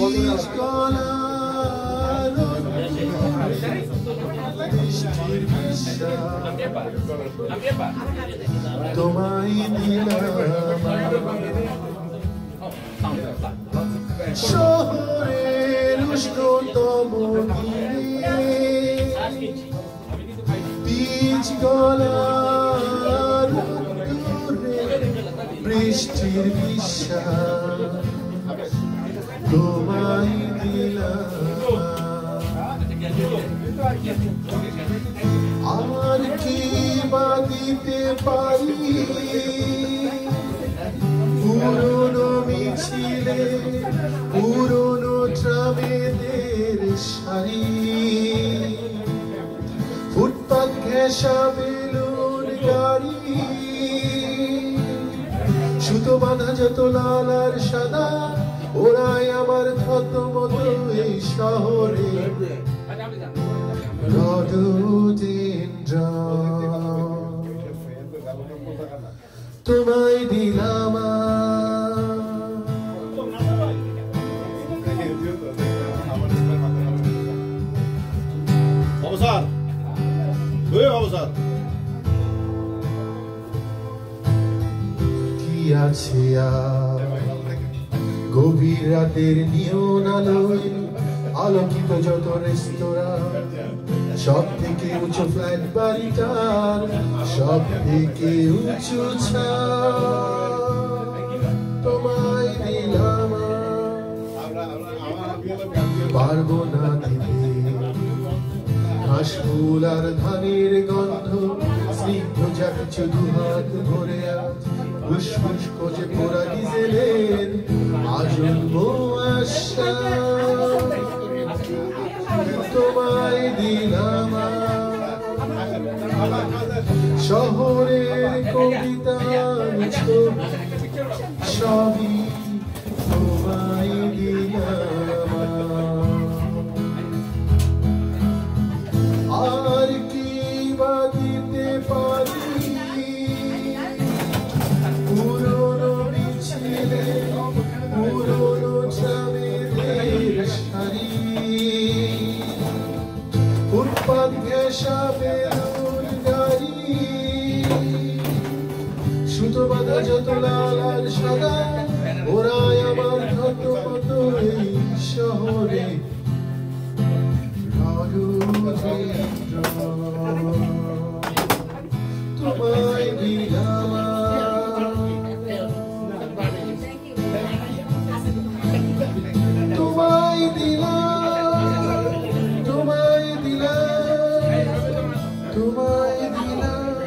বীজ গলার বৃষ্টির বিশ্বাস তোমায় দিলাম শহরের উষ্ণতম দিনে বীজ গলার বৃষ্টির বিশ্বাস তোমায় দিলাম আর কি বা দিতে পারি পুরনো মিছিলে পুরনো ট্রামেদের সারি ফুটপাত ঘেঁষা বেলুন গাড়ি সুতো বাঁধা যত লাল আর সাদা ওরাই আমার থতমত এই শহরে রডোডেন্ড্র তোমায় দিলাম অবসর অবসর কি আছে গভীর রাতের নিয়ন আলোয় আলোকিত যত রেস্তোরাঁ সব থেকে উঁচু ফ্ল্যাট বাড়িটার সব থেকে উঁচু তোমায় দিলাম পারবো না দিতে ঘাসফুল আর ধানের গন্ধ স্নিগ্ধ যা কিছু দুহাত ভরে আজ ফুসফুস খোঁজে পোড়া ডিজেলের আজন্ম আশা তোমায় দিলাম শহরের কবিতা সবই তোমায় দিলাম আর কি বা দিতে পারি পুরনো মিছিলে পুরনো ট্রামেদের সারি ফুটপাত ঘেঁষা বেলুন গাড়ি সুতো বাঁধা যত লাল আর সাদা ওরাই আমার থতমত এই শহরে তোমায় দিলাম তোমায় দিলাম তোমায় দিলাম তোমায় দিলাম